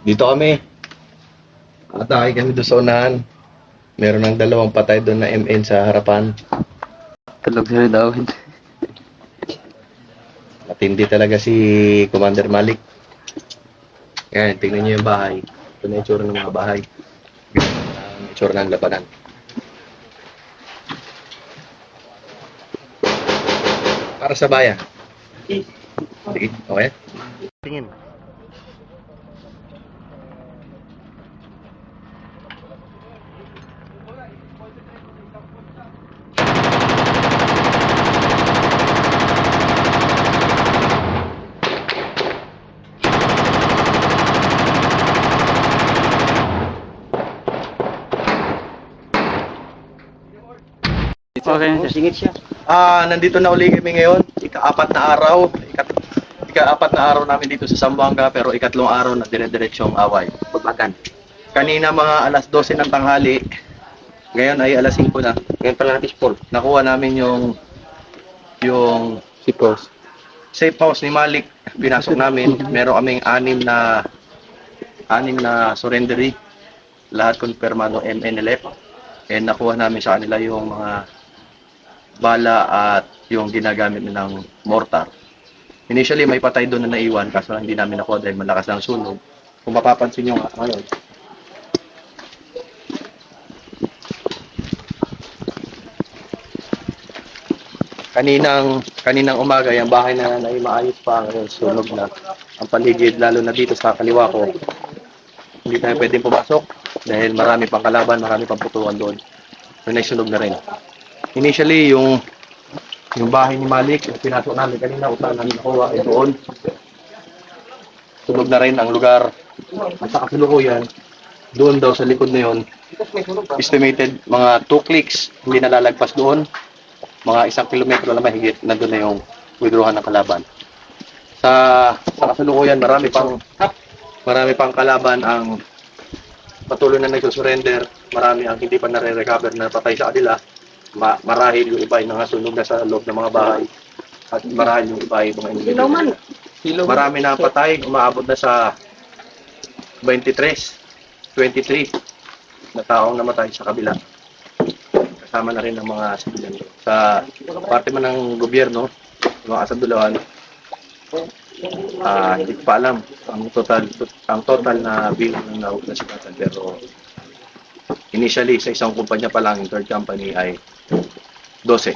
Dito kami. Atake kami doon sa unahan. Meron ng dalawang patay doon na MN sa harapan. Tulog sila daw. Matindi talaga si Commander Malik. Yan, tingnan niyo yung bahay. Ito na yung itsura ng mga bahay. Ang itsura ng labanan. Para sa bayan. Sige, okay? Tingin. Okay na siya. Singit siya. Nandito na uli kami ngayon. Ika-apat na araw. Ika-apat na araw namin dito sa Zamboanga, pero ikatlong araw na dire-diretsong away. Pagbagan. Kanina mga alas 12 ng tanghali. Ngayon ay alas 5 na. Ngayon pala natin Paul. Nakuha namin yung safe house ni Malik. Pinasok namin. Meron kaming anim na surrendery. Lahat konfirmado MNLF. And nakuha namin sa kanila yung mga bala at yung ginagamit nilang mortar. Initially, may patay doon na naiwan kaso hindi namin nakuha dahil malakas ng sunog. Kung mapapansin nyo nga ngayon, kaninang umaga, yung bahay na ay maayos pa ngayon, sunog na. Ang paligid, lalo na dito sa kaliwa ko, hindi tayo pwedeng pumasok dahil marami pang kalaban, marami pang putuan doon. So, naisunog na rin. Initially, yung bahay ni Malik, yung pinasok namin kanina, usahan namin nakuha, ay doon. Sunog na rin ang lugar. At sa kasalukuyan, doon daw sa likod na yun, estimated mga 2 clicks, hindi nalalagpas doon. Mga 1 kilometro na mahigit, nandun na yung withdrawhan ng kalaban. Sa kasalukuyan, marami pang kalaban ang patuloy na nagsusurrender. Marami ang hindi pa nare-recover na patay sa kanila. Marahil yung iba ay nangasunog na sa loob ng mga bahay. At marahil yung iba ay mga individual. Marami na patay, umaabot na sa 23 na taong namatay sa kabila. Kasama na rin ang mga sibilyan. Sa parte man ng gobyerno, mga kasadulawan, hindi ko pa alam ang total na bilang ng nasikatan, pero initially sa isang kumpanya pa lang, yung third company ay 12.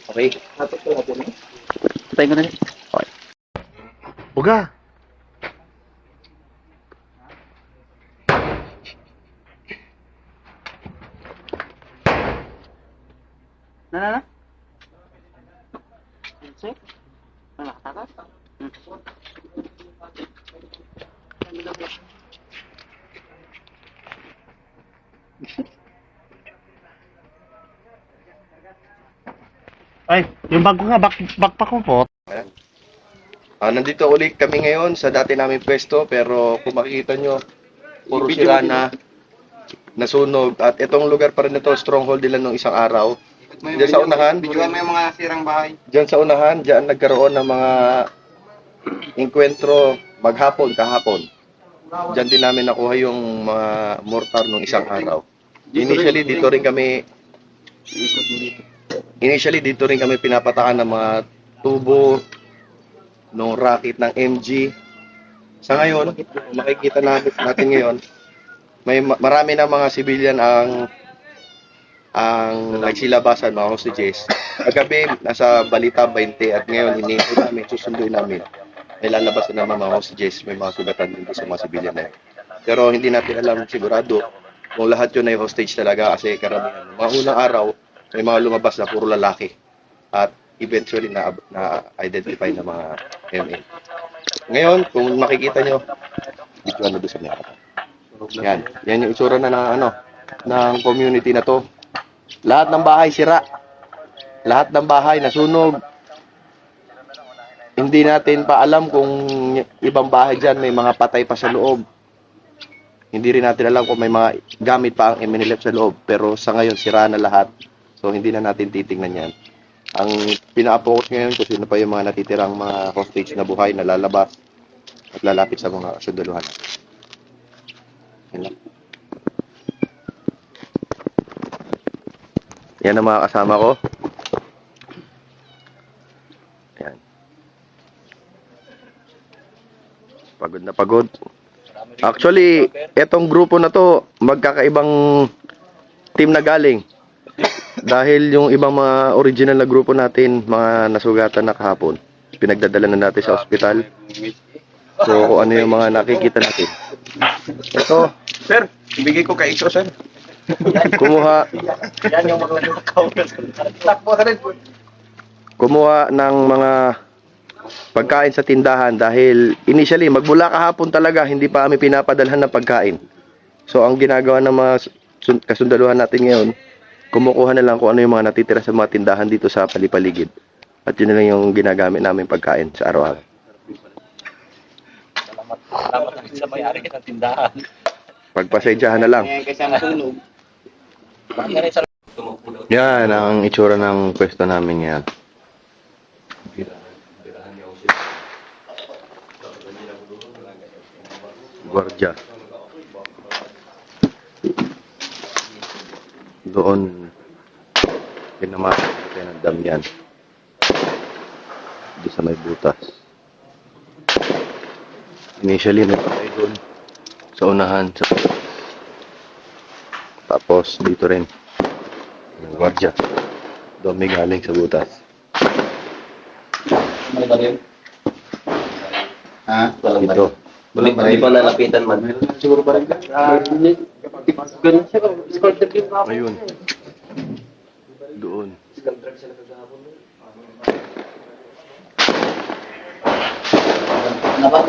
Okay? Patay ko na rin. Okay. Uga! Na? Sir? Nakatakas? Ay, yung bag ko nga, backpack ko po. Nandito ulit kami ngayon sa dati namin pwesto, pero kung makikita nyo, puro sira na, nasunog. At itong lugar pa rin ito, stronghold nila nung isang araw. Diyan sa unahan, Video mo yung mga sirang bahay. diyan sa unahan, diyan nagkaroon ng mga enkwentro maghapon, kahapon. Diyan din namin nakuha yung mga mortar nung isang araw. Initially, dito rin kami pinapatakan ng mga tubo, nung rocket ng MG. Sa ngayon, makikita natin ngayon, marami na mga civilian ang nagsilabasan, mga hostages. Kagabi, nasa balita 20 at ngayon, susunduin namin. May lalabas na naman mga hostages, may mga sugatan dito sa mga civilian na yun. Pero hindi natin alam sigurado kung lahat yun ay hostage talaga kasi karamihan. Mga unang araw, may mga lumabas na puro lalaki. At eventually na-identify na mga MA. Ngayon, kung makikita nyo, dito doon sa mga. Yan yung itsura na ng community na to. Lahat ng bahay sira. Lahat ng bahay nasunog. Hindi natin pa alam kung ibang bahay dyan may mga patay pa sa loob. Hindi rin natin alam kung may mga gamit pa ang MNLF sa loob. Pero sa ngayon, sira na lahat. So, hindi na natin titingnan yan. Ang pina-focus ngayon kung sino pa yung mga natitirang mga hostage na buhay na lalabas. at lalapit sa mga kasundaluhan natin. Yan lang. Yan ang mga kasama ko. Yan. Pagod na pagod. Actually, etong grupo na to, magkakaibang team na galing. Dahil yung ibang mga original na grupo natin, mga nasugatan na kahapon, pinagdadala na natin sa ospital. So, kung ano yung mga nakikita natin. Ito, Sir, ibigay ko kay Iso, sir. kumuha, Yan yung maglakaw na takbo ka rin. kumuha ng mga pagkain sa tindahan dahil initially, magmula kahapon talaga, hindi pa kami pinapadalhan ng pagkain. So, ang ginagawa ng mga kasundaluhan natin ngayon, kumukuha na lang kung ano yung mga natitira sa mga tindahan dito sa palipaligid. At yun na lang yung ginagamit namin pagkain sa araw-araw. Salamat sa may-ari ng tindahan. Pagpasensyahan na lang. Ngayon kasi ang sunog. Yan ang itsura ng pwesto namin ngayon. Guardia. Doon pinamasak natin ang dam yan. Doon sa may butas. Initially nagpapay doon sa unahan. Tapos dito rin yung guardia. Doon may galing sa butas. May baril? Ha? Dito. Hindi pa nalapitan man. Siguro ba rin ka? Ganun siya. Scored the game ako. Ayun. Doon. Naban.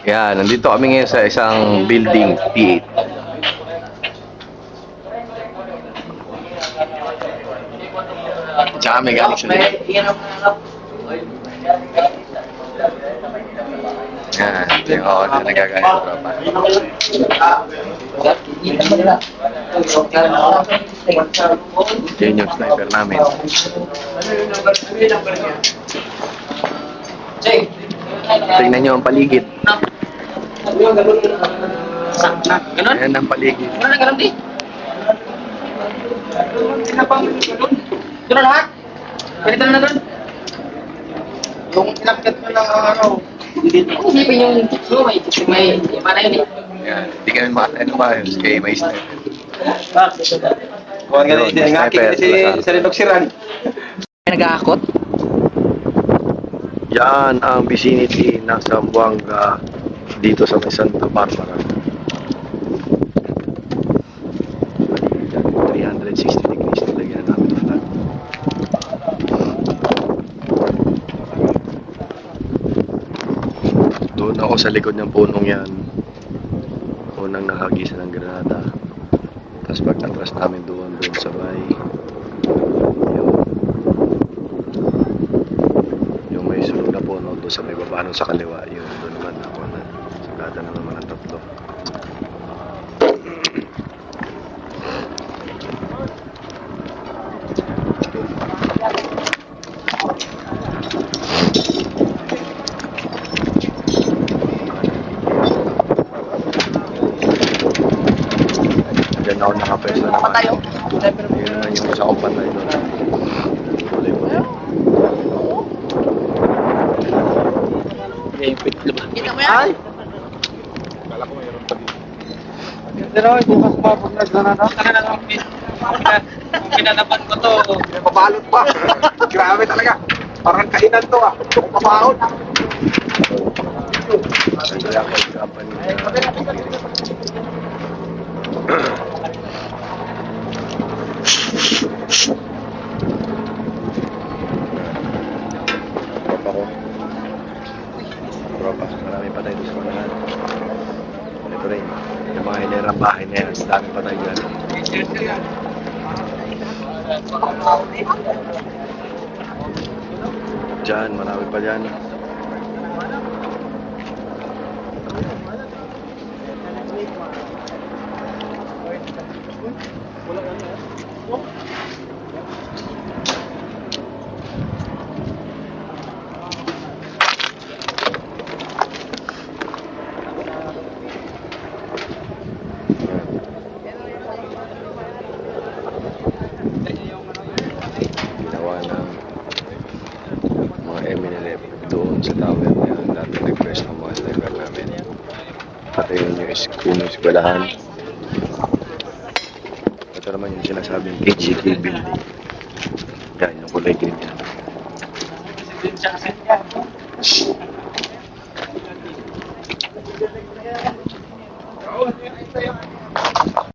Yan, nandito kami ngayon sa isang building, P8. Tsaka may galing siya dito. Yan, ito yung ako na nagagaya ng tropa. Yan yung sniper namin. Tingnan nyo ang paligid. Ganon? Ayan ang paligid. Ganon na ganon di. Doon na lahat. Ganito na doon. Yung inakit mo ng ano, Isipin yung may iba na yun eh. Yan. Hindi kami makakain ng maayos kay may sniper. kuhan ka din, ngakit si Rinok Siran. Nag-aakot? Yan ang vicinity ng Zamboanga dito sa may Santa Barbara. 360 degrees nilagyan namin ng flag. Doon ako sa likod ng punong yan. Unang nakagisa ng granada. Tapos pagtatras namin doon sa may yung may sunog na puno doon sa may baba nun sa kaliwa. Yun, doon naman ako na sagada na naman ang tatlo. Diyan ako nakapwesto naman. Yun na yung sa kumpan na yun. Kulay-kulay. Kita mo yan? Pero hindi mas mapag naglanada. Pinanapan ko to. Mabalot pa. Grabe talaga. Parang kainan to ah. Pabahon. Kaya ako kapan Tropa ko. Tropa. Marami pa tayo sa mga. Ito rin. Yung mga hilerang bahay na yan. Dami pa tayo dyan. Diyan. Marami pa dyan. Ginawa ng mga MNLF doon sa tower na yan. Dati nag-press ng mga sniper namin. Pati yun yung eskwelahan. Ito naman yung sinasabing KGT building. Yan, yung kulay green yan.